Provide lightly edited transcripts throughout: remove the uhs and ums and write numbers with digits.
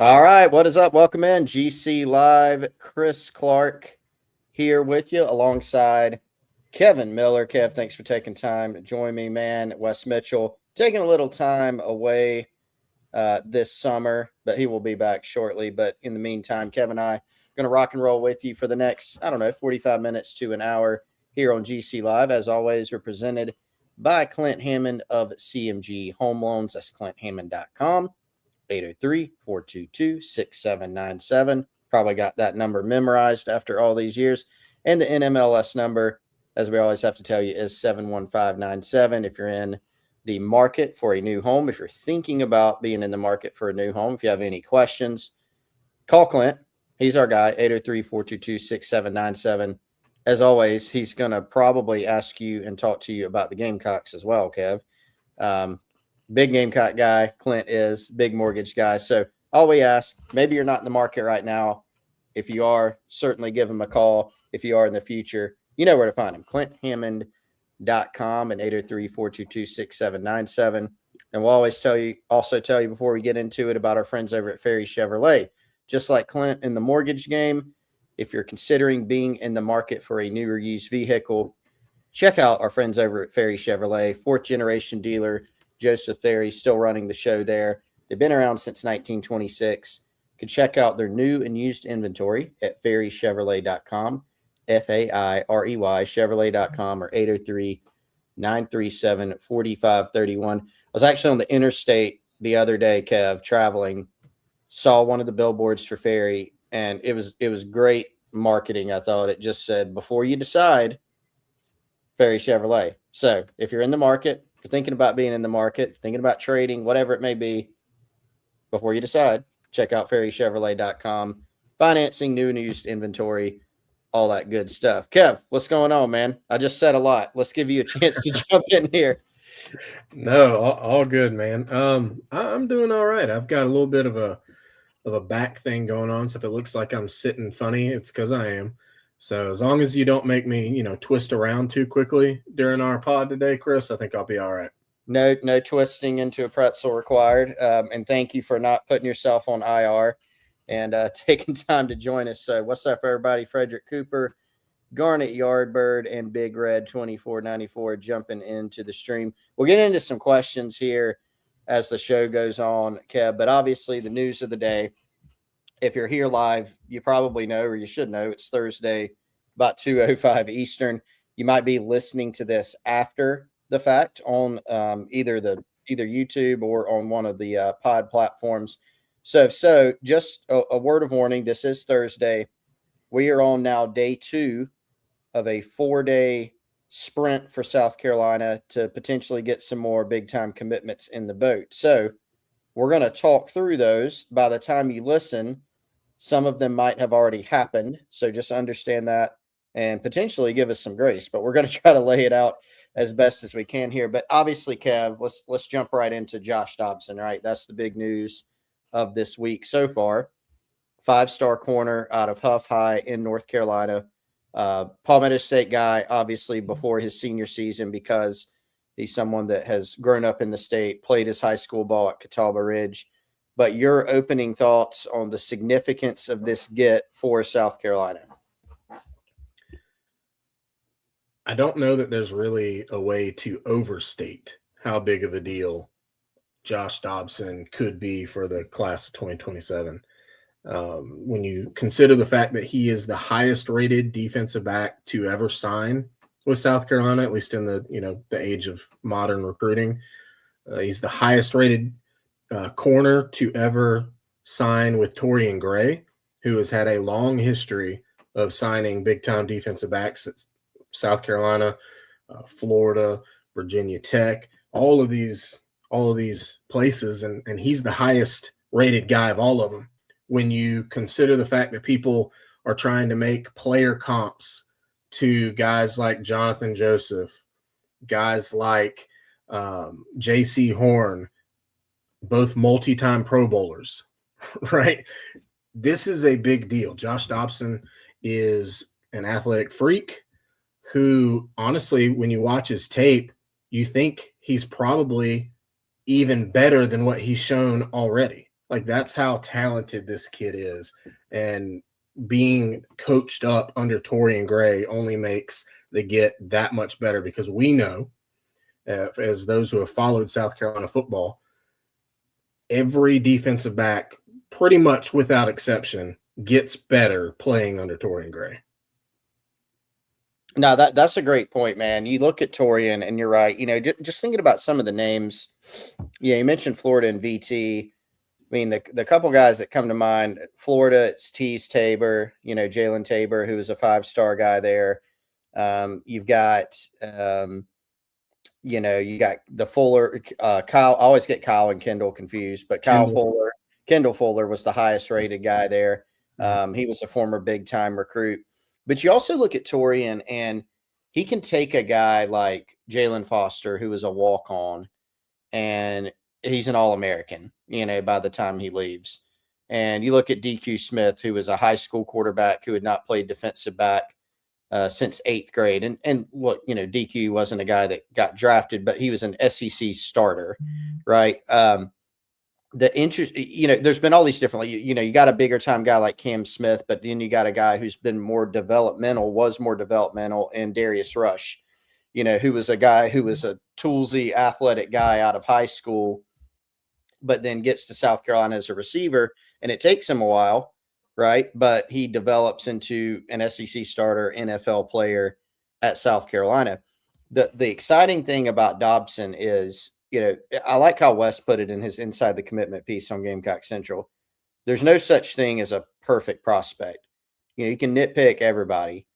All right, what is up? Welcome in GC Live. Chris Clark here with you alongside Kevin Miller. Kev, thanks for taking time to join me, man. Wes Mitchell taking a little time away this summer, but he will be back shortly. But in the meantime, Kevin and I are going to rock and roll with you for the next, 45 minutes to an hour here on GC Live. As always, we're presented by Clint Hammond of CMG Home Loans. That's clinthammond.com. 803-422-6797. Probably got that number memorized after all these years. And the NMLS number, as we always have to tell you, is 71597. If you're in the market for a new home, if you're thinking about being in the market for a new home, if you have any questions, call Clint. He's our guy, 803-422-6797. As always, he's going to probably ask you and talk to you about the Gamecocks as well, Kev. Big Gamecock guy, Clint is, big mortgage guy. So all we ask, maybe you're not in the market right now. If you are, certainly give him a call. If you are in the future, you know where to find him. clinthammond.com and 803-422-6797. And we'll always tell you before we get into it about our friends over at Ferry Chevrolet. Just like Clint in the mortgage game, if you're considering being in the market for a new or used vehicle, check out our friends over at Ferry Chevrolet, fourth generation dealer. Joseph Ferry still running the show there. They've been around since 1926. You can check out their new and used inventory at ferrychevrolet.com, F-A-I-R-E-Y, Chevrolet.com, or 803-937-4531. I was actually on the interstate the other day, Kev, traveling, saw one of the billboards for Ferry, and it was great marketing. I thought it just said, before you decide, Ferry Chevrolet. So if you're in the market, if you're thinking about being in the market, thinking about trading, whatever it may be, before you decide, check out ferrychevrolet.com. Financing, new and used inventory, all that good stuff. Kev, what's going on, man? I just said a lot. Let's give you a chance to jump in here. No, all good, man. I'm doing all right. I've got a little bit of a back thing going on, so if it looks like I'm sitting funny, it's because I am. So as long as you don't make me, twist around too quickly during our pod today, Chris, I think I'll be all right. No twisting into a pretzel required. And thank you for not putting yourself on IR and taking time to join us. So what's up, everybody? Frederick Cooper, Garnet Yardbird, and Big Red 2494 jumping into the stream. We'll get into some questions here as the show goes on, Kev. But obviously, the news of the day, if you're here live, you probably know, or you should know, it's Thursday, about 2:05 Eastern. You might be listening to this after the fact on either YouTube or on one of the pod platforms. So just a word of warning: this is Thursday. We are on now day 2 of a 4-day sprint for South Carolina to potentially get some more big time commitments in the boat. So we're going to talk through those. By the time you listen, some of them might have already happened. So just understand that and potentially give us some grace. But we're going to try to lay it out as best as we can here. But obviously, Kev, let's jump right into Josh Dobson. Right, that's the big news of this week so far. 5-star corner out of Huff High in North Carolina. Palmetto State guy, obviously, before his senior season, because he's someone that has grown up in the state, played his high school ball at Catawba Ridge. But your opening thoughts on the significance of this get for South Carolina? I don't know that there's really a way to overstate how big of a deal Josh Dobson could be for the class of 2027. When you consider the fact that he is the highest rated defensive back to ever sign with South Carolina, at least in the age of modern recruiting, he's the highest rated corner to ever sign with Torian Gray, who has had a long history of signing big time defensive backs at South Carolina, Florida, Virginia Tech, all of these places, and he's the highest rated guy of all of them. When you consider the fact that people are trying to make player comps to guys like Jonathan Joseph, guys like J.C. Horn, both multi-time Pro Bowlers, right? This is a big deal. Josh Dobson is an athletic freak who, honestly, when you watch his tape, you think he's probably even better than what he's shown already. Like, that's how talented this kid is. And being coached up under Torian Gray only makes the get that much better, because we know, as those who have followed South Carolina football, every defensive back, pretty much without exception, gets better playing under Torian Gray. No, that's a great point, man. You look at Torian, and you're right. Just thinking about some of the names. Yeah, you mentioned Florida and VT. I mean, the couple guys that come to mind, Florida, it's Tease Tabor, Jalen Tabor, who was a 5-star guy there. You've got, you got the Fuller, Kyle. I always get Kyle and Kendall confused, but Kendall Fuller was the highest rated guy there. He was a former big time recruit. But you also look at Torian, and he can take a guy like Jalen Foster, who was a walk on, and he's an All-American, by the time he leaves. And you look at DQ Smith, who was a high school quarterback who had not played defensive back since 8th grade. And look, DQ wasn't a guy that got drafted, but he was an SEC starter, right? The interest, there's been all these different, you got a bigger time guy like Cam Smith, but then you got a guy who's been more developmental in Darius Rush, who was a guy who was a toolsy athletic guy out of high school, but then gets to South Carolina as a receiver, and it takes him a while, right? But he develops into an SEC starter, NFL player at South Carolina. The exciting thing about Dobson is, I like how Wes put it in his Inside the Commitment piece on Gamecock Central. There's no such thing as a perfect prospect. You can nitpick everybody.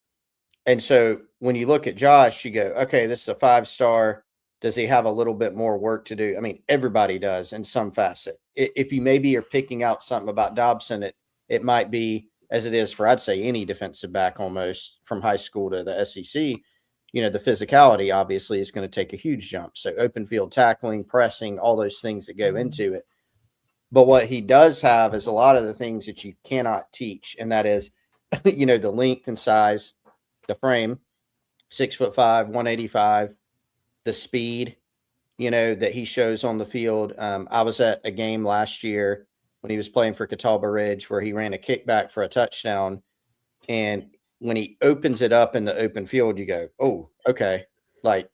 And so when you look at Josh, you go, okay, this is a 5-star. Does he have a little bit more work to do? I mean, everybody does in some facet. If you maybe are picking out something about Dobson, it might be, as it is for, I'd say, any defensive back almost from high school to the SEC, the physicality obviously is going to take a huge jump. So open field tackling, pressing, all those things that go into it. But what he does have is a lot of the things that you cannot teach. And that is, the length and size, the frame, 6'5", 185, the speed, that he shows on the field. I was at a game last year when he was playing for Catawba Ridge where he ran a kickback for a touchdown. And when he opens it up in the open field, you go, oh, okay. Like,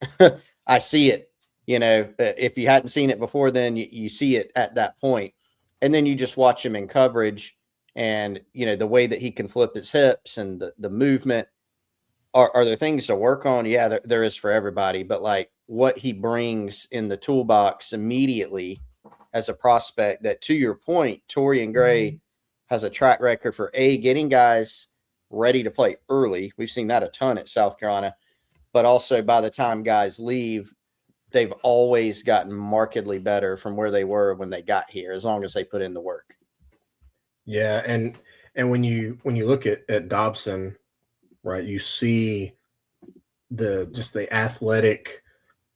I see it, if you hadn't seen it before, then you see it at that point. And then you just watch him in coverage, and, the way that he can flip his hips and the movement. Are there things to work on? Yeah, there is for everybody. But like what he brings in the toolbox immediately as a prospect, that, to your point, Torian Gray has a track record for getting guys ready to play early. We've seen that a ton at South Carolina, but also by the time guys leave, they've always gotten markedly better from where they were when they got here, as long as they put in the work. Yeah. And when you look at Dobson, right, you see the athletic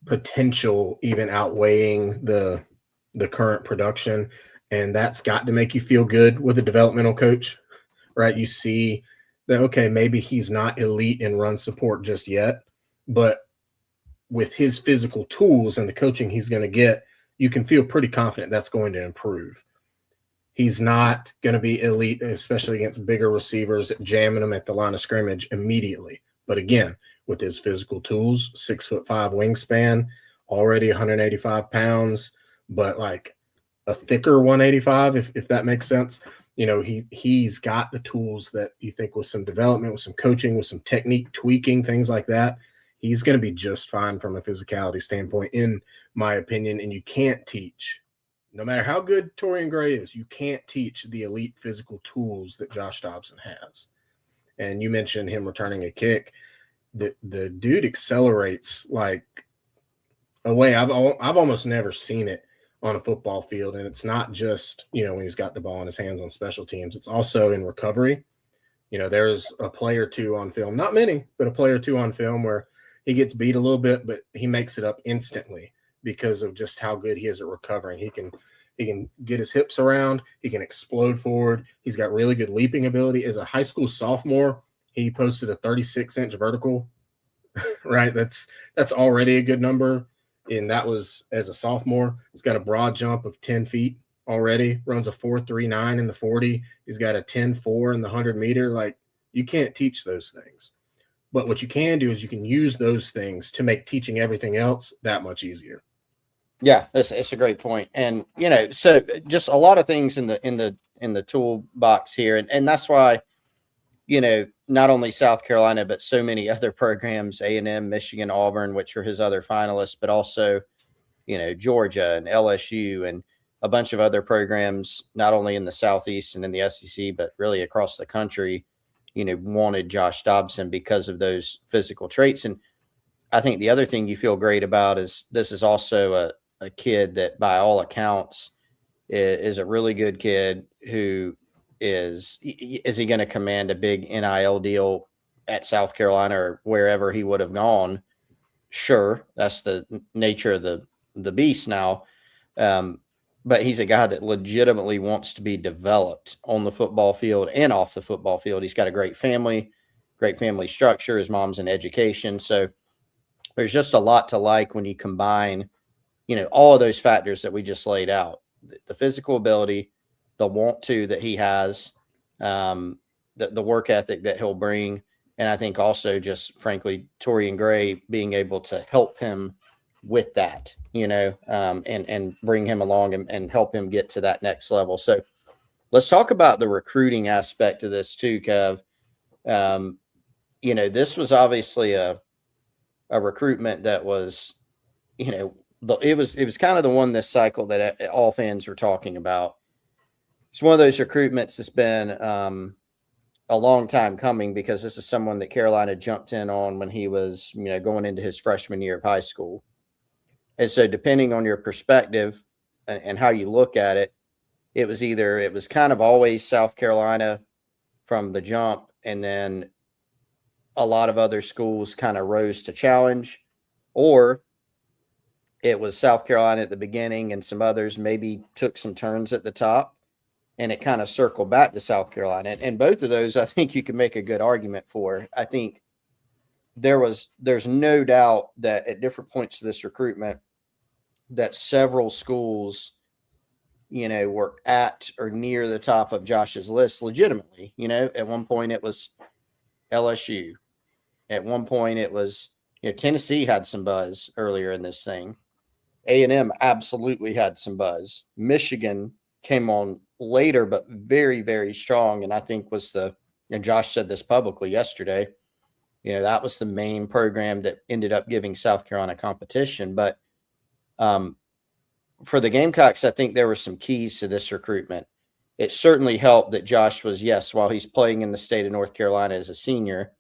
potential even outweighing the current production. And that's got to make you feel good with a developmental coach, right? You see that, okay, maybe he's not elite in run support just yet, but with his physical tools and the coaching he's going to get, you can feel pretty confident that's going to improve. He's not going to be elite, especially against bigger receivers, jamming them at the line of scrimmage immediately. But again, with his physical tools, 6'5" wingspan, already 185 pounds, but like a thicker 185, if that makes sense. He's got the tools that you think, with some development, with some coaching, with some technique tweaking, things like that, he's going to be just fine from a physicality standpoint, in my opinion. And you can't teach, no matter how good Torian Gray is, you can't teach the elite physical tools that Josh Dobson has. And you mentioned him returning a kick. The dude accelerates like a way I've almost never seen it on a football field. And it's not just, when he's got the ball in his hands on special teams, it's also in recovery. There's a play or two on film, not many, but a play or two on film where he gets beat a little bit, but he makes it up instantly because of just how good he is at recovering. He can get his hips around. He can explode forward. He's got really good leaping ability. As a high school sophomore, he posted a 36-inch vertical, right? That's already a good number. And that was as a sophomore. He's got a broad jump of 10 feet already, runs a 4.39 in the 40. He's got a 10.4 in the 100-meter. Like, you can't teach those things. But what you can do is you can use those things to make teaching everything else that much easier. Yeah, it's a great point. And, so just a lot of things in the toolbox here. And that's why, not only South Carolina, but so many other programs, A&M, Michigan, Auburn, which are his other finalists, but also, Georgia and LSU and a bunch of other programs, not only in the Southeast and in the SEC, but really across the country, wanted Josh Dobson because of those physical traits. And I think the other thing you feel great about is this is also a kid that, by all accounts, is a really good kid who is he going to command a big NIL deal at South Carolina or wherever he would have gone? Sure, that's the nature of the beast now. But he's a guy that legitimately wants to be developed on the football field and off the football field. He's got a great family structure. His mom's in education. So there's just a lot to like when you combine, all of those factors that we just laid out: the physical ability, the want to that he has, the work ethic that he'll bring. And I think also just frankly, Torian Gray being able to help him with that, and bring him along and help him get to that next level. So let's talk about the recruiting aspect of this too, Kev. This was obviously a recruitment that was, it was kind of the one this cycle that all fans were talking about. It's one of those recruitments that's been a long time coming, because this is someone that Carolina jumped in on when he was, going into his freshman year of high school. And so depending on your perspective and how you look at it, it was kind of always South Carolina from the jump, and then a lot of other schools kind of rose to challenge, or it was South Carolina at the beginning and some others maybe took some turns at the top, and it kind of circled back to South Carolina. And both of those, I think you can make a good argument for. I think there's no doubt that at different points of this recruitment that several schools, were at or near the top of Josh's list legitimately. At one point it was LSU. At one point it was, Tennessee had some buzz earlier in this thing. A&M absolutely had some buzz. Michigan came on later, but very, very strong. And I think and Josh said this publicly yesterday, that was the main program that ended up giving South Carolina competition. But for the Gamecocks, I think there were some keys to this recruitment. It certainly helped that Josh was, yes, while he's playing in the state of North Carolina as a senior,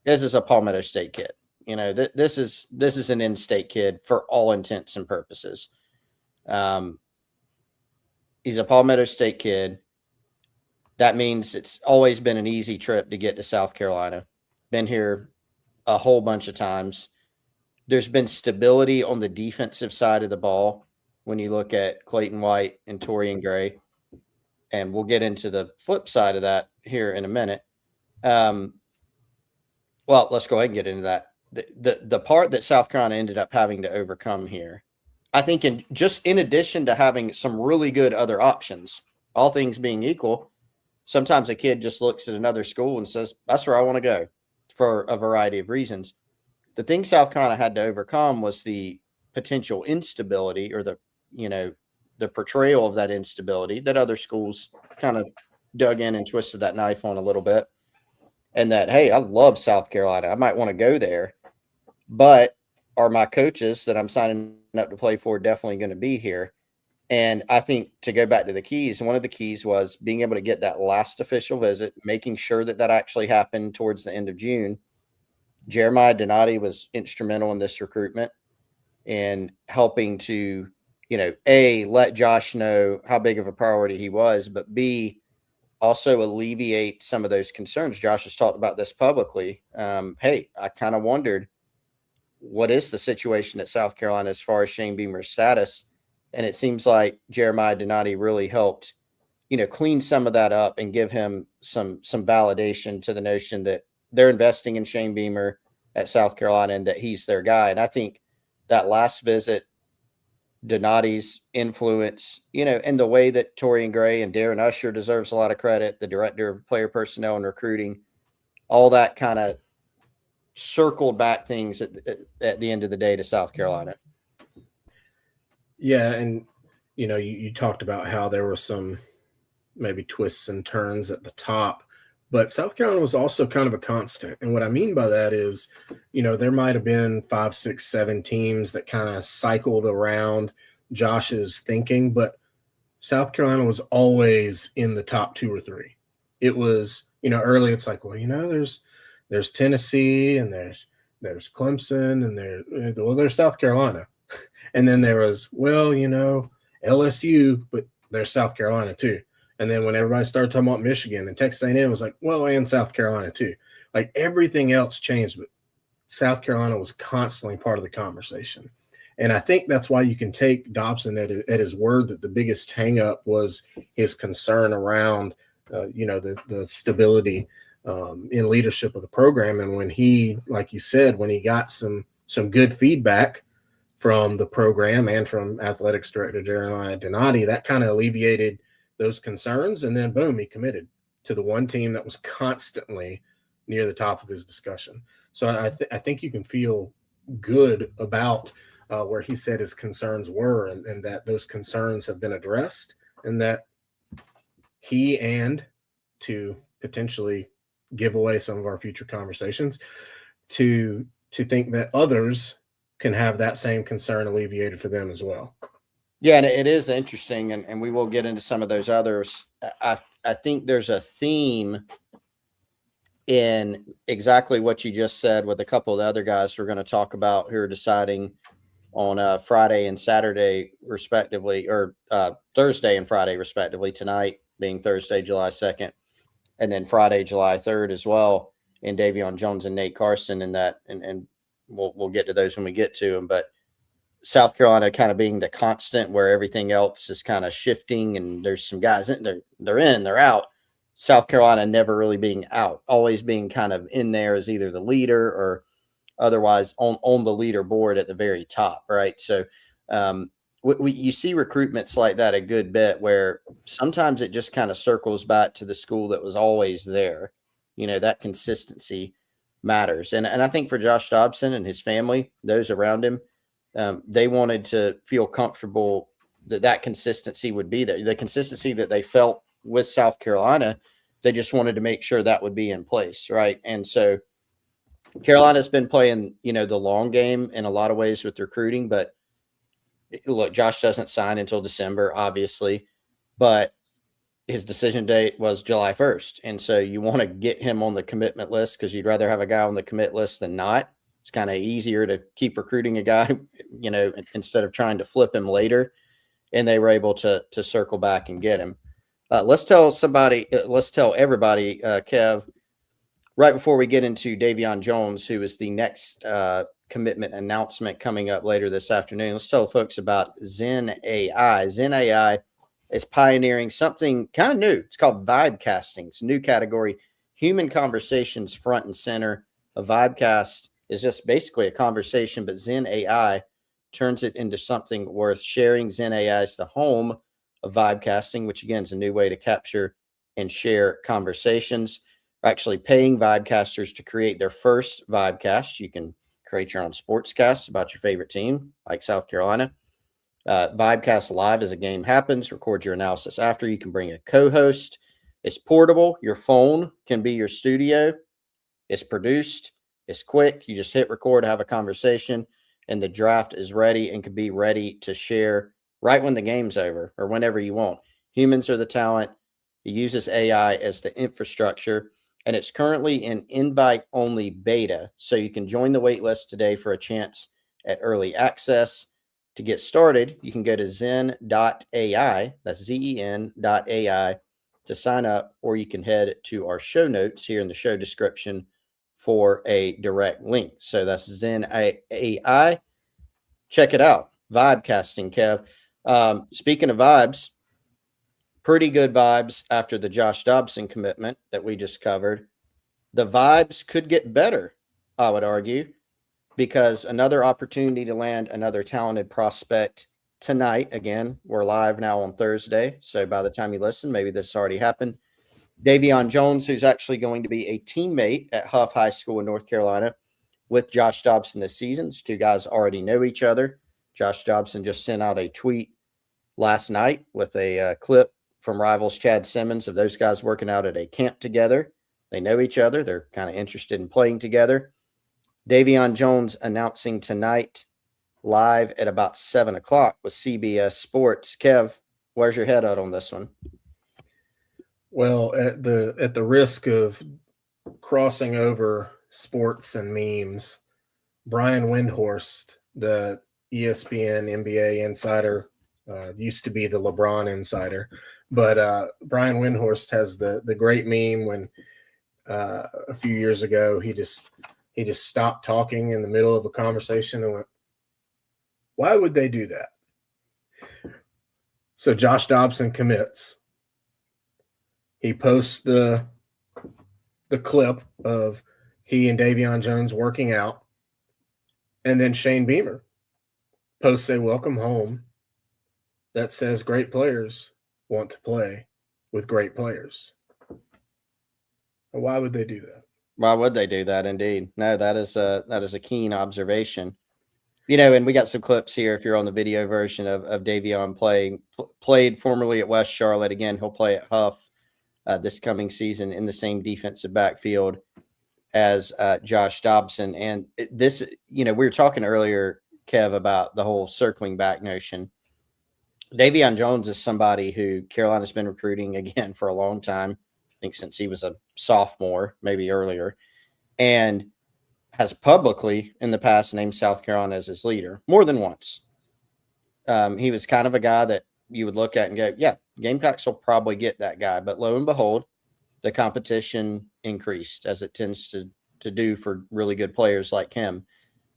this is a Palmetto State kid. This is an in-state kid for all intents and purposes. He's a Palmetto State kid. That means it's always been an easy trip to get to South Carolina. Been here a whole bunch of times. There's been stability on the defensive side of the ball when you look at Clayton White and Torian Gray. And we'll get into the flip side of that here in a minute. Well, let's go ahead and get into that. The part that South Carolina ended up having to overcome here, I think in addition to having some really good other options, all things being equal, sometimes a kid just looks at another school and says, that's where I want to go for a variety of reasons. The thing South Carolina had to overcome was the potential instability, or the portrayal of that instability that other schools kind of dug in and twisted that knife on a little bit. And that, hey, I love South Carolina. I might want to go there, but are my coaches that I'm signing up to play for definitely going to be here? And I think, to go back to the keys, one of the keys was being able to get that last official visit, making sure that actually happened towards the end of June. Jeremiah Donati was instrumental in this recruitment in helping to, A, let Josh know how big of a priority he was, but B, also alleviate some of those concerns. Josh has talked about this publicly. Hey, I kind of wondered, what is the situation at South Carolina as far as Shane Beamer's status? And it seems like Jeremiah Donati really helped, clean some of that up and give him some validation to the notion that they're investing in Shane Beamer at South Carolina and that he's their guy. And I think that last visit Donati's influence, and the way that Torian Gray and Darren Usher deserves a lot of credit, the director of player personnel and recruiting, all that kind of circled back things at the end of the day to South Carolina. Yeah, and you talked about how there were some maybe twists and turns at the top, but South Carolina was also kind of a constant. And what I mean by that is, there might have been 5, 6, 7 teams that kind of cycled around Josh's thinking, but South Carolina was always in the top 2 or 3. It was, early it's like, well, there's Tennessee and there's Clemson and there's South Carolina. And then there was, LSU, but there's South Carolina too. And then when everybody started talking about Michigan and Texas A&M, it was like, well, and South Carolina too. Like everything else changed, but South Carolina was constantly part of the conversation. And I think that's why you can take Dobson at his word that the biggest hangup was his concern around, the stability in leadership of the program. And when he, like you said, when he got some good feedback from the program and from athletics director Jeremiah Donati, that kind of alleviated those concerns. And then, boom, he committed to the one team that was constantly near the top of his discussion. So I think you can feel good about where he said his concerns were and that those concerns have been addressed and that he, and to potentially give away some of our future conversations, to think that others can have that same concern alleviated for them as well. Yeah, and it is interesting, and we will get into some of those others. I think there's a theme in exactly what you just said with a couple of the other guys we're going to talk about who are deciding on Friday and Saturday, respectively, or Thursday and Friday, respectively, tonight being Thursday, July 2nd, and then Friday, July 3rd as well, in Davion Jones and Nate Carson in that, and we'll get to those when we get to them, but South Carolina kind of being the constant where everything else is kind of shifting and there's some guys they're in, they're out. South Carolina never really being out, always being kind of in there as either the leader or otherwise on the leaderboard at the very top, right? So you see recruitments like that a good bit where sometimes it just kind of circles back to the school that was always there. That consistency matters. And I think for Josh Dobson and his family, those around him, they wanted to feel comfortable that consistency would be there. The consistency that they felt with South Carolina, they just wanted to make sure that would be in place, right? And so Carolina's been playing, the long game in a lot of ways with recruiting, but look, Josh doesn't sign until December, obviously, but his decision date was July 1st. And so you want to get him on the commitment list because you'd rather have a guy on the commit list than not. It's kind of easier to keep recruiting a guy, instead of trying to flip him later. And they were able to circle back and get him. Let's tell everybody, Kev, right before we get into Davion Jones, who is the next commitment announcement coming up later this afternoon. Let's tell folks about Zen AI. Zen AI is pioneering something kind of new. It's called vibe casting. It's a new category. Human conversations front and center. A vibecast is just basically a conversation, but Zen AI turns it into something worth sharing. Zen AI is the home of vibecasting, which again is a new way to capture and share conversations. We're actually paying vibecasters to create their first vibecast. You can create your own sportscast about your favorite team, like South Carolina. Vibecast live as a game happens. Record your analysis after. You can bring a co-host. It's portable. Your phone can be your studio. It's produced. It's quick. You just hit record, have a conversation, and the draft is ready and can be ready to share right when the game's over or whenever you want. Humans are the talent. It uses AI as the infrastructure, and it's currently in invite-only beta, so you can join the waitlist today for a chance at early access. To get started, you can go to zen.ai, that's zen.ai, to sign up, or you can head to our show notes here in the show description for a direct link. So that's Zen AI. Check it out. Vibecasting, Kev. Speaking of vibes, pretty good vibes after the Josh Dobson commitment that we just covered. The vibes could get better, I would argue, because another opportunity to land another talented prospect tonight. Again, we're live now on Thursday. So by the time you listen, maybe this has already happened. Davion Jones, who's actually going to be a teammate at Huff High School in North Carolina with Josh Dobson this season. These two guys already know each other. Josh Dobson just sent out a tweet last night with a clip from Rivals Chad Simmons of those guys working out at a camp together. They know each other. They're kind of interested in playing together. Davion Jones announcing tonight live at about 7 o'clock with CBS Sports. Kev, where's your head at on this one? Well, at the risk of crossing over sports and memes, Brian Windhorst, the ESPN NBA insider, used to be the LeBron insider, but Brian Windhorst has the great meme when a few years ago he just stopped talking in the middle of a conversation and went, "Why would they do that?" So Josh Dobson commits. He posts the clip of he and Davion Jones working out, and then Shane Beamer posts a welcome home that says great players want to play with great players. Why would they do that? Why would they do that? Indeed. No, that is a keen observation. And we got some clips here if you're on the video version of Davion played formerly at West Charlotte. Again, he'll play at Huff this coming season in the same defensive backfield as Josh Dobson. And this, we were talking earlier, Kev, about the whole circling back notion. Davion Jones is somebody who Carolina's been recruiting again for a long time. I think since he was a sophomore, maybe earlier, and has publicly in the past named South Carolina as his leader more than once. He was kind of a guy that you would look at and go, yeah, Gamecocks will probably get that guy. But lo and behold, the competition increased, as it tends to do for really good players like him.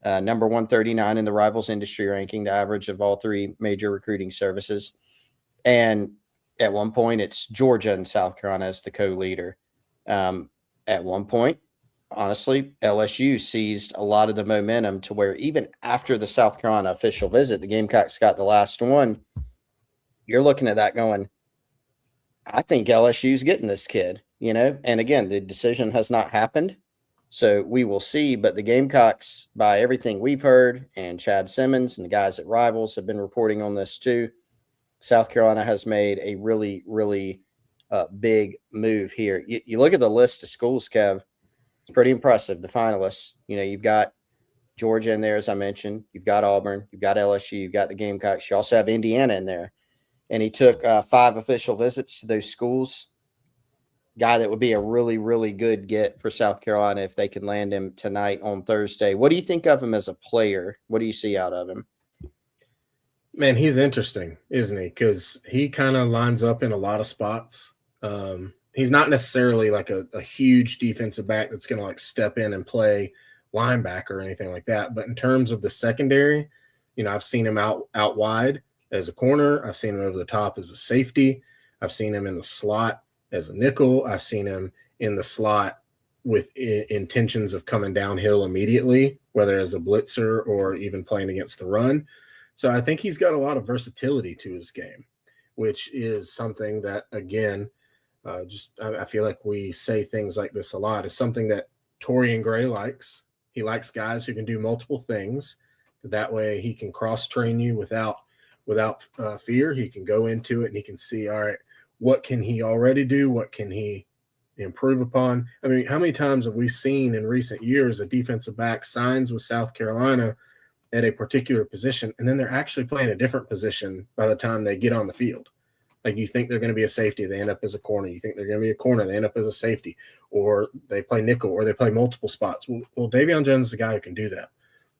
Number 139 in the Rivals industry ranking, the average of all three major recruiting services. And at one point, it's Georgia and South Carolina as the co-leader. At one point, honestly, LSU seized a lot of the momentum to where even after the South Carolina official visit, the Gamecocks got the last one. You're looking at that going, I think LSU's getting this kid, And again, the decision has not happened. So we will see. But the Gamecocks, by everything we've heard, and Chad Simmons and the guys at Rivals have been reporting on this too, South Carolina has made a really, really big move here. You look at the list of schools, Kev, it's pretty impressive, the finalists. You've got Georgia in there, as I mentioned. You've got Auburn. You've got LSU. You've got the Gamecocks. You also have Indiana in there. And he took 5 official visits to those schools. Guy that would be a really, really good get for South Carolina if they can land him tonight on Thursday. What do you think of him as a player? What do you see out of him? Man, he's interesting, isn't he? Because he kind of lines up in a lot of spots. He's not necessarily like a huge defensive back that's going to like step in and play linebacker or anything like that. But in terms of the secondary, I've seen him out wide as a corner. I've seen him over the top as a safety. I've seen him in the slot as a nickel. I've seen him in the slot with intentions of coming downhill immediately, whether as a blitzer or even playing against the run. So I think he's got a lot of versatility to his game, which is something that, again, I feel like we say things like this a lot. Is something that Torian Gray likes. He likes guys who can do multiple things. That way he can cross-train you without fear. He can go into it and he can see, all right, what can he already do? What can he improve upon? I mean, how many times have we seen in recent years a defensive back signs with South Carolina at a particular position, and then they're actually playing a different position by the time they get on the field? Like, you think they're going to be a safety, they end up as a corner. You think they're going to be a corner, they end up as a safety, or they play nickel, or they play multiple spots. Well, Davion Jones is a guy who can do that.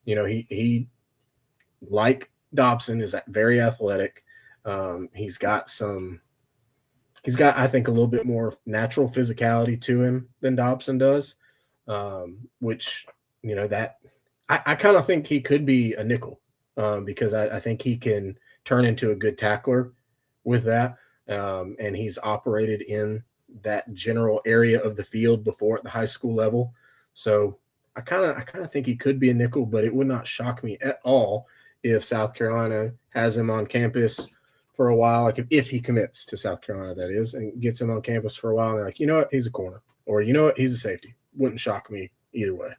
He like Dobson, is very athletic. He's got, I think, a little bit more natural physicality to him than Dobson does, which, that I kind of think he could be a nickel because I think he can turn into a good tackler with that. And he's operated in that general area of the field before at the high school level. So I kind of think he could be a nickel, but it would not shock me at all if South Carolina has him on campus for a while, like if he commits to South Carolina, that is, and gets him on campus for a while, and they're like, you know what, he's a corner, or you know what, he's a safety. Wouldn't shock me either way.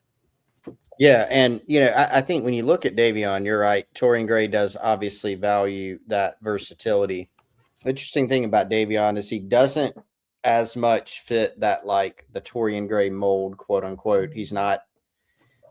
Yeah, and I think when you look at Davion, you're right. Torian Gray does obviously value that versatility. Interesting thing about Davion is he doesn't as much fit that like the Torian Gray mold, quote unquote. He's not,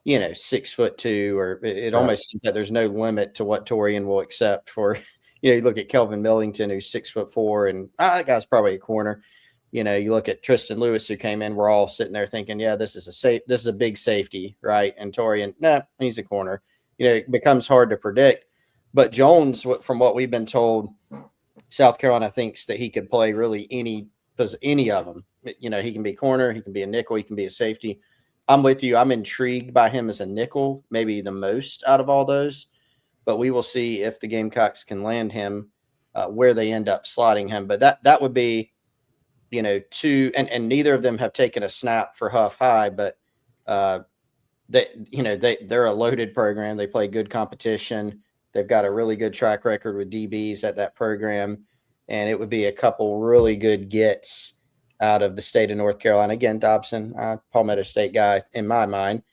6'2", or it almost seems that there's no limit to what Torian will accept for. You look at Kelvin Millington, who's 6'4", and that guy's probably a corner. You look at Tristan Lewis, who came in. We're all sitting there thinking, yeah, this is a big safety, right? And Torian, nah, he's a corner. It becomes hard to predict. But Jones, from what we've been told, South Carolina thinks that he could play really any of them. He can be corner, he can be a nickel, he can be a safety. I'm with you. I'm intrigued by him as a nickel, maybe the most out of all those. But we will see if the Gamecocks can land him where they end up slotting him. But that would be, two, and neither of them have taken a snap for Huff High, but they're a loaded program. They play good competition. They've got a really good track record with DBs at that program, and it would be a couple really good gets out of the state of North Carolina. Again, Dobson, Palmetto State guy in my mind,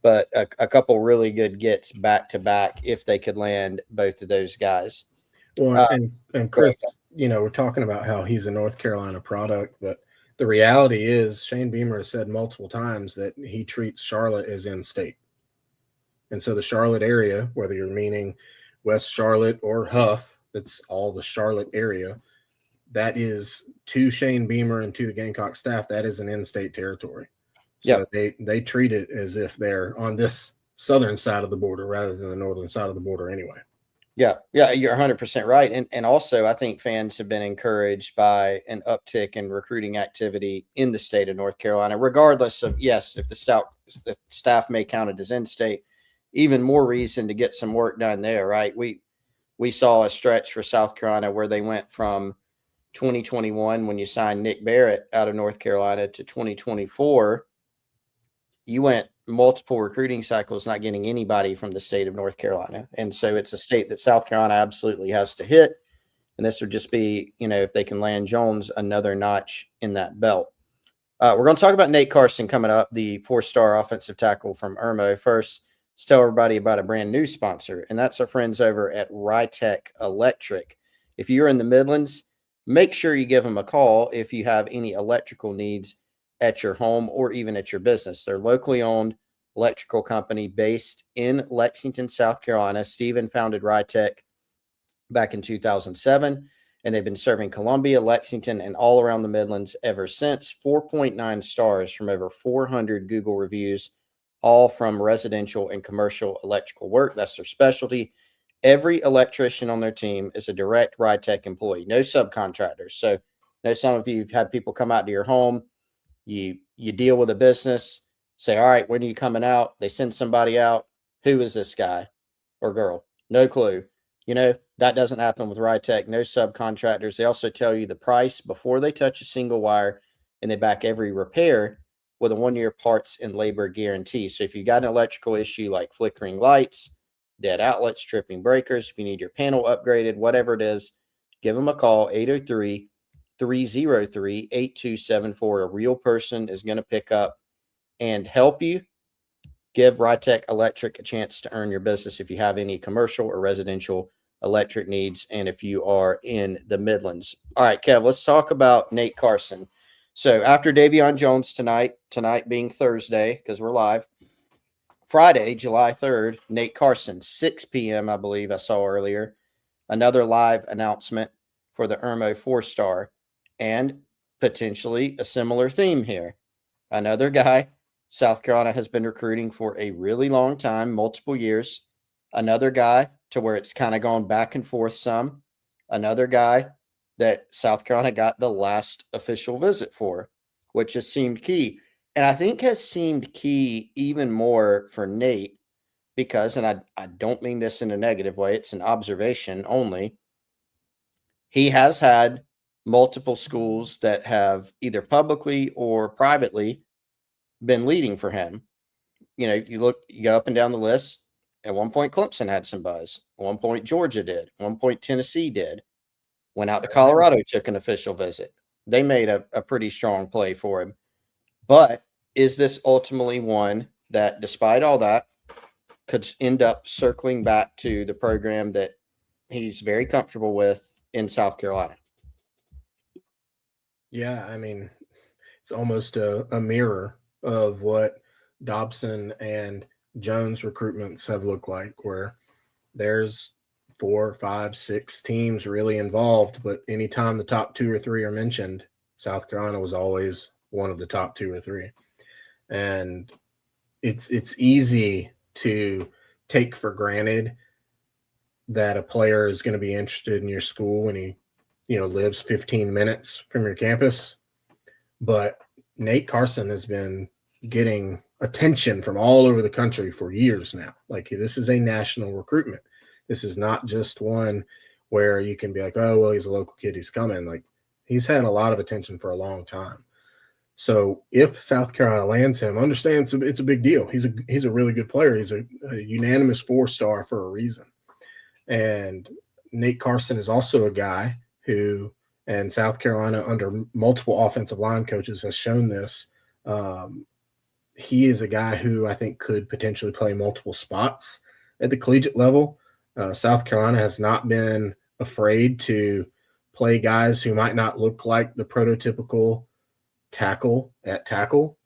but a couple really good gets back to back if they could land both of those guys. Well, and Chris, we're talking about how he's a North Carolina product, but the reality is Shane Beamer has said multiple times that he treats Charlotte as in-state. And so the Charlotte area, whether you're meaning West Charlotte or Huff, that's all the Charlotte area, that is, to Shane Beamer and to the Gamecock staff, that is an in-state territory. So they treat it as if they're on this southern side of the border rather than the northern side of the border anyway. Yeah, you're 100% right. And also, I think fans have been encouraged by an uptick in recruiting activity in the state of North Carolina, regardless of, yes, if the staff may count it as in-state, even more reason to get some work done there, right? We saw a stretch for South Carolina where they went from 2021, when you signed Nick Barrett out of North Carolina, to 2024. You went multiple recruiting cycles not getting anybody from the state of North Carolina. And so it's a state that South Carolina absolutely has to hit. And this would just be, if they can land Jones, another notch in that belt. We're going to talk about Nate Carson coming up, the 4-star offensive tackle from Irmo. First, let's tell everybody about a brand new sponsor, and that's our friends over at Rytech Electric. If you're in the Midlands, make sure you give them a call if you have any electrical needs at your home or even at your business. They're locally owned electrical company based in Lexington, South Carolina. Stephen founded Rytech back in 2007, and they've been serving Columbia, Lexington, and all around the Midlands ever since. 4.9 stars from over 400 Google reviews, all from residential and commercial electrical work. That's their specialty. Every electrician on their team is a direct Rytech employee, no subcontractors. So, some of you have had people come out to your home. You deal with a business, say, all right, when are you coming out? They send somebody out. Who is this guy or girl? No clue. That doesn't happen with Rytech. No subcontractors. They also tell you the price before they touch a single wire, and they back every repair with a 1-year parts and labor guarantee. So if you got an electrical issue like flickering lights, dead outlets, tripping breakers, if you need your panel upgraded, whatever it is, give them a call, 803-303-8274. A real person is going to pick up and help you. Give Rytech Electric a chance to earn your business if you have any commercial or residential electric needs, and if you are in the Midlands. All right, Kev, let's talk about Nate Carson. So after Davion Jones tonight being Thursday, because we're live, Friday, July 3rd, Nate Carson, 6 p.m., I believe I saw earlier, another live announcement for the Irmo 4-star, and potentially a similar theme here. Another guy South Carolina has been recruiting for a really long time, multiple years. Another guy to where it's kind of gone back and forth some. Another guy that South Carolina got the last official visit for, which has seemed key. And I think has seemed key even more for Nate because, and I don't mean this in a negative way, it's an observation only, he has had multiple schools that have either publicly or privately been leading for him. You go up and down the list. At one point, Clemson had some buzz. At one point, Georgia did. At one point, Tennessee did. Went out to Colorado, took an official visit. They made a pretty strong play for him. But is this ultimately one that, despite all that, could end up circling back to the program that he's very comfortable with in South Carolina? Yeah, I mean, it's almost a mirror of what Dobson and Jones recruitments have looked like, where there's 4, 5, 6 teams really involved, but anytime the top 2 or 3 are mentioned, South Carolina was always one of the top 2 or 3. And it's easy to take for granted that a player is going to be interested in your school when he, lives 15 minutes from your campus. But Nate Carson has been getting attention from all over the country for years now. Like, this is a national recruitment. This is not just one where you can be like, oh, well, he's a local kid, he's coming. Like, he's had a lot of attention for a long time. So if South Carolina lands him, understand it's a big deal. He's a really good player. He's a unanimous 4-star for a reason. And Nate Carson is also a guy who, and South Carolina under multiple offensive line coaches has shown this. He is a guy who I think could potentially play multiple spots at the collegiate level. South Carolina has not been afraid to play guys who might not look like the prototypical tackle at tackle.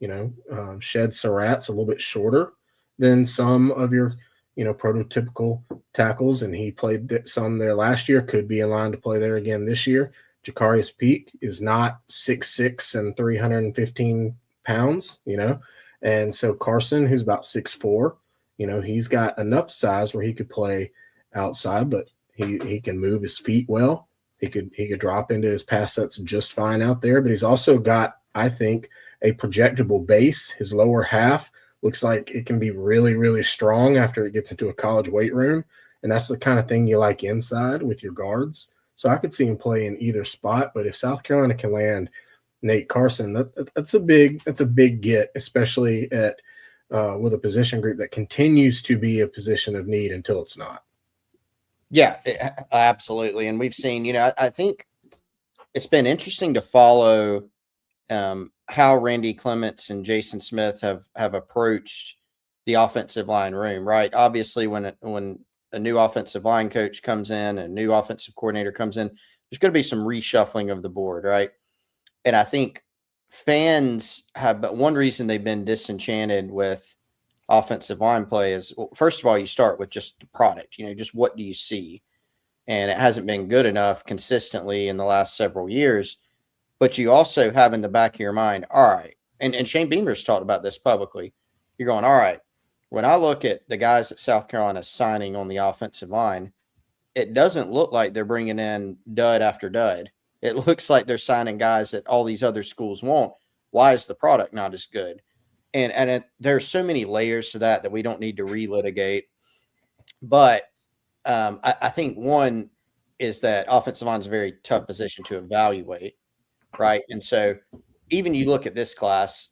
Shed Surratt's a little bit shorter than some of your, prototypical tackles, and he played some there last year, could be in line to play there again this year. Jacarius Peak is not 6'6" and 315 pounds, and so Carson, who's about 6'4", he's got enough size where he could play outside, but he can move his feet well. He could drop into his pass sets just fine out there, but he's also got, I think, a projectable base. His lower half looks like it can be really, really strong after it gets into a college weight room, and that's the kind of thing you like inside with your guards. So I could see him play in either spot, but if South Carolina can land Nate Carson, that's a big get, especially at with a position group that continues to be a position of need until it's not. Yeah, absolutely. And we've seen, I think it's been interesting to follow how Randy Clements and Jason Smith have approached the offensive line room, right? Obviously, when a new offensive line coach comes in, a new offensive coordinator comes in, there's going to be some reshuffling of the board, right? And I think fans have, but one reason they've been disenchanted with offensive line play is, well, first of all, you start with just the product, just what do you see? And it hasn't been good enough consistently in the last several years. But you also have in the back of your mind, all right, and Shane Beamer's talked about this publicly. You're going, all right, when I look at the guys that South Carolina is signing on the offensive line, it doesn't look like they're bringing in dud after dud. It looks like they're signing guys that all these other schools want. Why is the product not as good? And there's so many layers to that we don't need to relitigate. But I think one is that offensive line is a very tough position to evaluate, right? And so even you look at this class,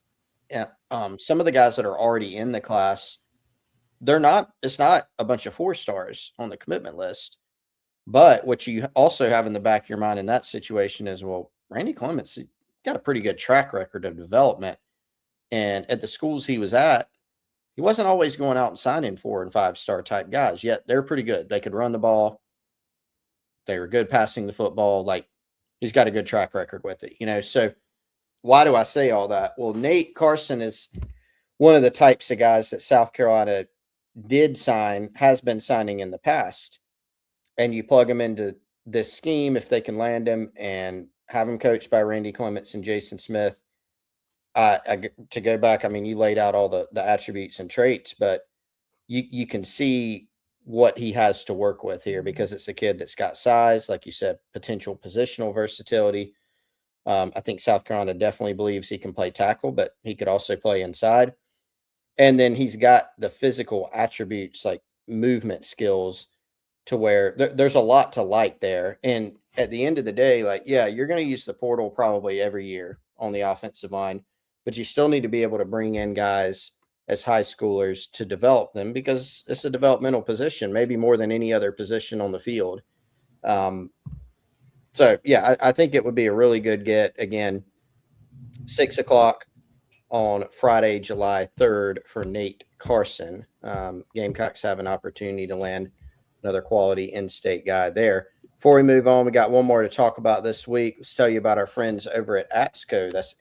some of the guys that are already in the class, it's not a bunch of 4-stars on the commitment list. But what you also have in the back of your mind in that situation is, well, Randy Clements got a pretty good track record of development. And at the schools he was at, he wasn't always going out and signing 4- and 5-star type guys, yet they're pretty good. They could run the ball. They were good passing the football. Like, he's got a good track record with it, So why do I say all that? Well, Nate Carson is one of the types of guys that South Carolina has been signing in the past. And you plug him into this scheme, if they can land him and have him coached by Randy Clements and Jason Smith. To go back, I mean, you laid out all the attributes and traits, but you can see what he has to work with here, because it's a kid that's got size, like you said, potential positional versatility. I think South Carolina definitely believes he can play tackle, but he could also play inside. And then he's got the physical attributes like movement skills to where there's a lot to like there. And at the end of the day, like, yeah, you're going to use the portal probably every year on the offensive line, but you still need to be able to bring in guys as high schoolers to develop them, because it's a developmental position, maybe more than any other position on the field. So yeah, I think it would be a really good get. Again, 6 o'clock on Friday, July 3rd for Nate Carson. Gamecocks have an opportunity to land another quality in-state guy there. Before we move on, we got one more to talk about this week. Let's tell you about our friends over at ATSCO. That's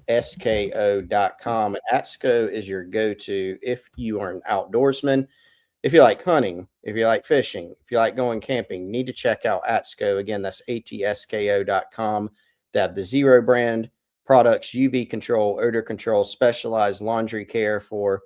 ATSKO.com. And ATSCO is your go-to if you are an outdoorsman. If you like hunting, if you like fishing, if you like going camping, you need to check out ATSCO. Again, that's ATSKO.com. They have the Zero brand products, UV control, odor control, specialized laundry care for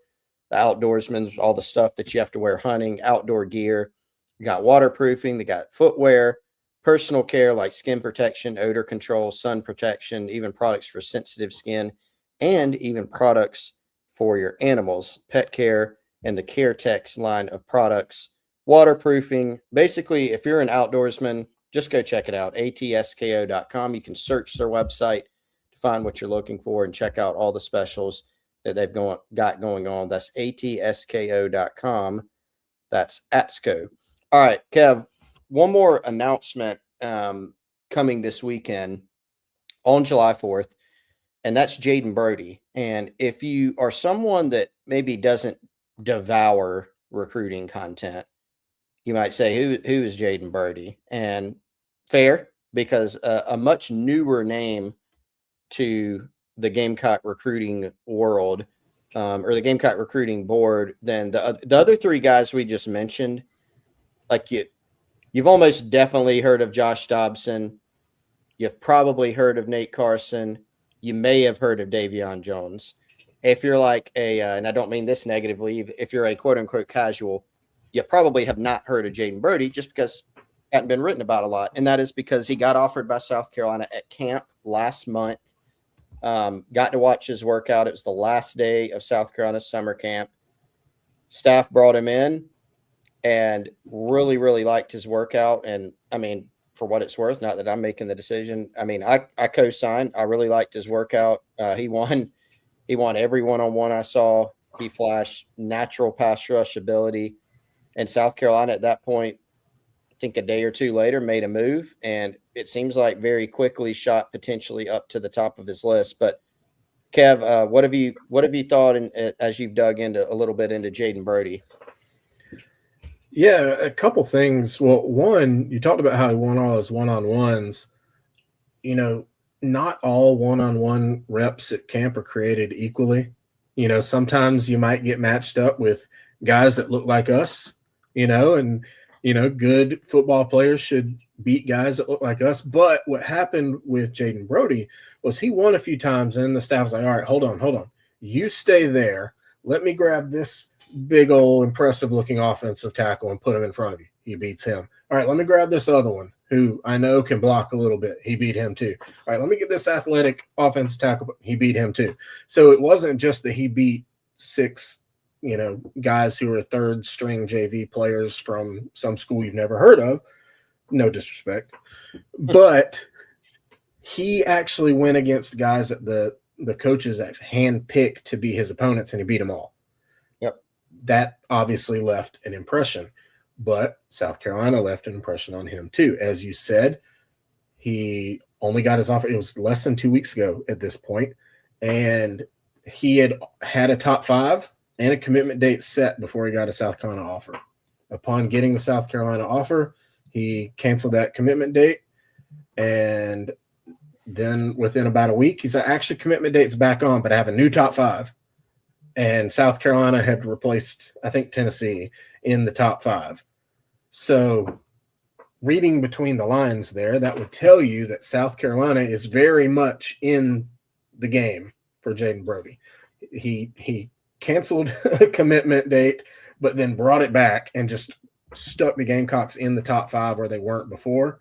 the outdoorsmen, all the stuff that you have to wear hunting, outdoor gear. You got waterproofing, they got footwear, personal care like skin protection, odor control, sun protection, even products for sensitive skin, and even products for your animals, pet care, and the CareTex line of products, waterproofing. Basically, if you're an outdoorsman, just go check it out, ATSKO.com. You can search their website to find what you're looking for and check out all the specials that they've got going on. That's ATSKO.com. That's ATSCO. All right, Kev, one more announcement coming this weekend on July 4th, and that's Jaden Brody. And if you are someone that maybe doesn't devour recruiting content, you might say, who is Jaden Brody? And fair, because a much newer name to the Gamecock recruiting world, or the Gamecock recruiting board, than the other three guys we just mentioned. Like you've almost definitely heard of Josh Dobson. You've probably heard of Nate Carson. You may have heard of Davion Jones. If you're like and I don't mean this negatively, if you're a quote unquote casual, you probably have not heard of Jaden Brody, just because it hadn't been written about a lot. And that is because he got offered by South Carolina at camp last month. Got to watch his workout. It was the last day of South Carolina summer camp. Staff brought him in and really, really liked his workout. And I mean, for what it's worth, not that I'm making the decision, I mean, I co-signed. I really liked his workout. He won every one-on-one I saw. He flashed natural pass rush ability. And South Carolina at that point, I think a day or two later, made a move, and it seems like very quickly shot potentially up to the top of his list. But Kev, what have you thought as you've dug into a little bit into Jaden Brody? Yeah, a couple things. Well, one, you talked about how he won all his one-on-ones. You know, not all one-on-one reps at camp are created equally. You know, sometimes you might get matched up with guys that look like us, and, good football players should beat guys that look like us. But what happened with Jaden Brody was he won a few times, and the staff was like, all right, hold on. You stay there. Let me grab this big old impressive looking offensive tackle and put him in front of you. He beats him. All right, let me grab this other one who I know can block a little bit. He beat him too. All right, let me get this athletic offensive tackle. He beat him too. So it wasn't just that he beat six, guys who were third string JV players from some school you've never heard of. No disrespect. But he actually went against guys that the coaches handpicked to be his opponents, and he beat them all. Yep. That obviously left an impression. But South Carolina left an impression on him too. As you said, he only got his offer. It was less than 2 weeks ago at this point, and he had a top 5 and a commitment date set before he got a South Carolina offer. Upon getting the South Carolina offer, he canceled that commitment date, and then within about a week, he said, actually, commitment date's back on, but I have a new top 5. And South Carolina had replaced, I think, Tennessee in the top 5. So reading between the lines there, that would tell you that South Carolina is very much in the game for Jaden Brody. He canceled a commitment date, but then brought it back and just stuck the Gamecocks in the top 5 where they weren't before.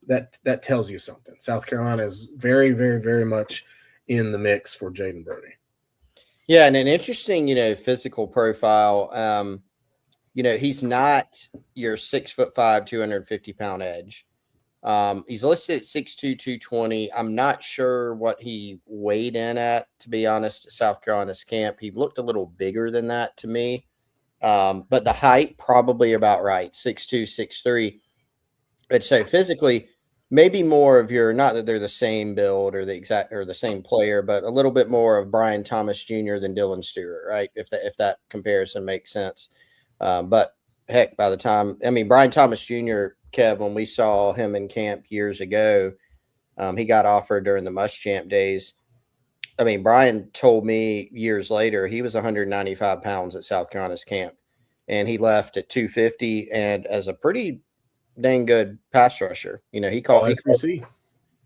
That tells you something. South Carolina is very, very, very much in the mix for Jaden Brody. Yeah, and an interesting, physical profile. He's not your 6'5", 250-pound edge. He's listed at 6'2", 220. I'm not sure what he weighed in at, to be honest, at South Carolina's camp. He looked a little bigger than that to me. But the height, probably about right, 6'2", 6'3". But so physically, maybe more of your, not that they're the same build or the exact or the same player, but a little bit more of Brian Thomas Jr. than Dylan Stewart, right? If that comparison makes sense. But heck, by the time, I mean, Brian Thomas Jr., Kev, when we saw him in camp years ago, he got offered during the Muschamp days. I mean, Brian told me years later he was 195 pounds at South Carolina's camp, and he left at 250 and as a pretty dang good pass rusher. You know, All SEC.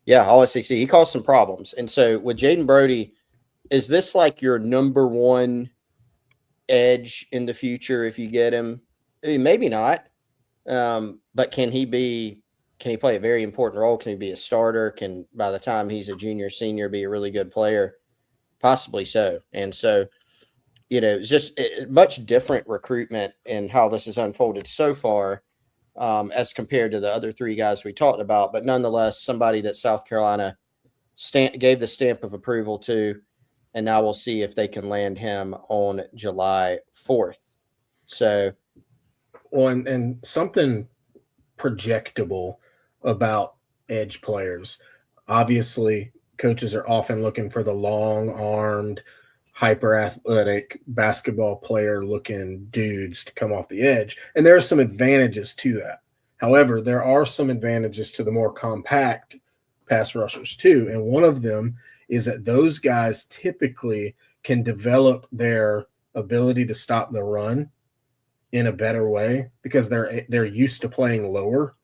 Yeah, all SEC. He caused some problems. And so with Jaden Brody, is this like your number one edge in the future if you get him? I mean, maybe not. But can he play a very important role? Can he be a starter? Can, by the time he's a junior, senior, be a really good player? Possibly so. And so, you know, it's just much different recruitment in how this has unfolded so far as compared to the other three guys we talked about. But nonetheless, somebody that South Carolina gave the stamp of approval to, and now we'll see if they can land him on July 4th. So, well, and something projectable about edge players. Obviously, coaches are often looking for the long-armed, hyper-athletic basketball player-looking dudes to come off the edge, and there are some advantages to that. However, there are some advantages to the more compact pass rushers too, and one of them is that those guys typically can develop their ability to stop the run in a better way because they're used to playing lower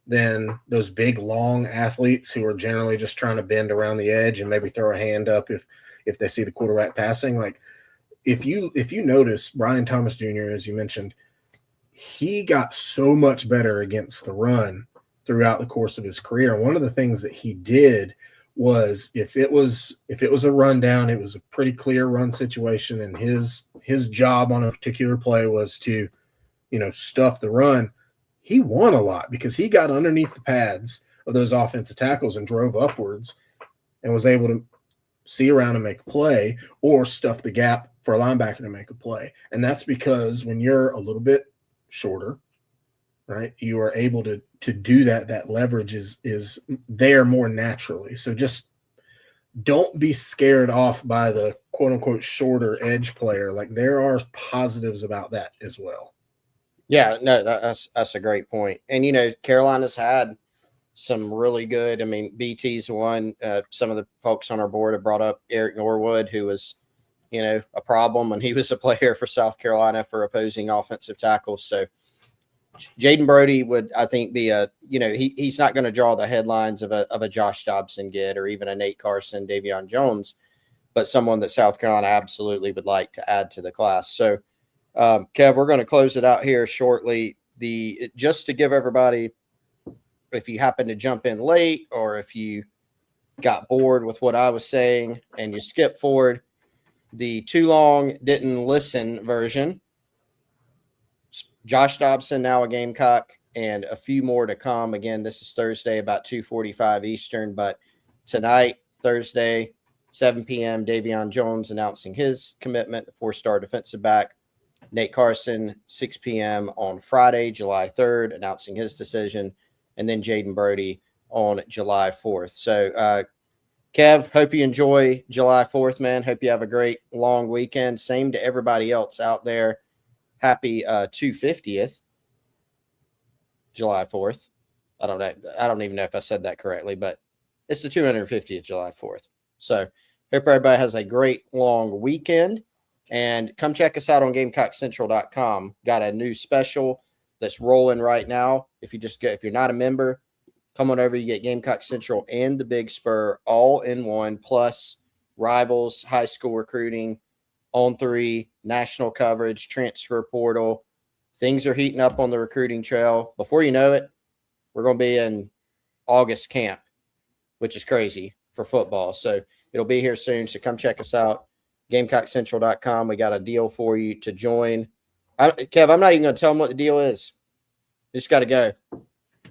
than those big long athletes who are generally just trying to bend around the edge and maybe throw a hand up if they see the quarterback passing. Like if you notice Brian Thomas Jr., as you mentioned, he got so much better against the run throughout the course of his career. And one of the things that he did was if it was a rundown, it was a pretty clear run situation, and his job on a particular play was to, stuff the run. He won a lot because he got underneath the pads of those offensive tackles and drove upwards and was able to see around and make a play or stuff the gap for a linebacker to make a play. And that's because when you're a little bit shorter, right, you are able to do that. That leverage is there more naturally. So just don't be scared off by the quote unquote shorter edge player. Like there are positives about that as well. Yeah, no, that's a great point. And, Carolina's had some really good, BT's one. Some of the folks on our board have brought up Eric Norwood, who was, a problem when he was a player for South Carolina for opposing offensive tackles. So Jaden Brody would, I think, be he's not going to draw the headlines of a Josh Dobson get or even a Nate Carson, Davion Jones, but someone that South Carolina absolutely would like to add to the class. So, Kev, we're going to close it out here shortly. Just to give everybody, if you happen to jump in late or if you got bored with what I was saying and you skip forward, the too long didn't listen version, Josh Dobson, now a Gamecock, and a few more to come. Again, this is Thursday about 2:45 Eastern, but tonight, Thursday, 7 p.m., Davion Jones announcing his commitment, the four-star defensive back. Nate Carson, 6 p.m. on Friday, July 3rd, announcing his decision. And then Jaden Brody on July 4th. So, Kev, hope you enjoy July 4th, man. Hope you have a great long weekend. Same to everybody else out there. Happy 250th, July 4th. I don't even know if I said that correctly, but it's the 250th July 4th. So, hope everybody has a great long weekend. And come check us out on GamecockCentral.com. Got a new special that's rolling right now. If you're not a member, come on over. You get Gamecock Central and the Big Spur all in one, plus Rivals, high school recruiting, On 3, national coverage, transfer portal. Things are heating up on the recruiting trail. Before you know it, we're going to be in August camp, which is crazy for football. So it'll be here soon. So come check us out. GamecockCentral.com. We got a deal for you to join. Kev, I'm not even going to tell them what the deal is. You just got to go.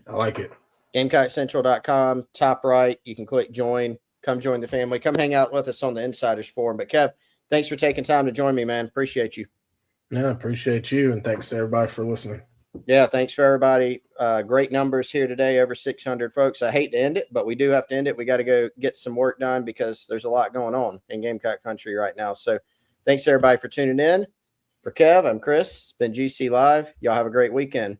I like it. GamecockCentral.com, top right, you can click join. Come join the family. Come hang out with us on the Insiders Forum. But Kev, thanks for taking time to join me, man. Appreciate you. No, appreciate you, and thanks everybody for listening. Yeah, thanks for everybody. Great numbers here today, over 600 folks. I hate to end it, but we do have to end it. We got to go get some work done because there's a lot going on in Gamecock country right now. So thanks everybody for tuning in. For Kev, I'm Chris. It's been GC Live. Y'all have a great weekend.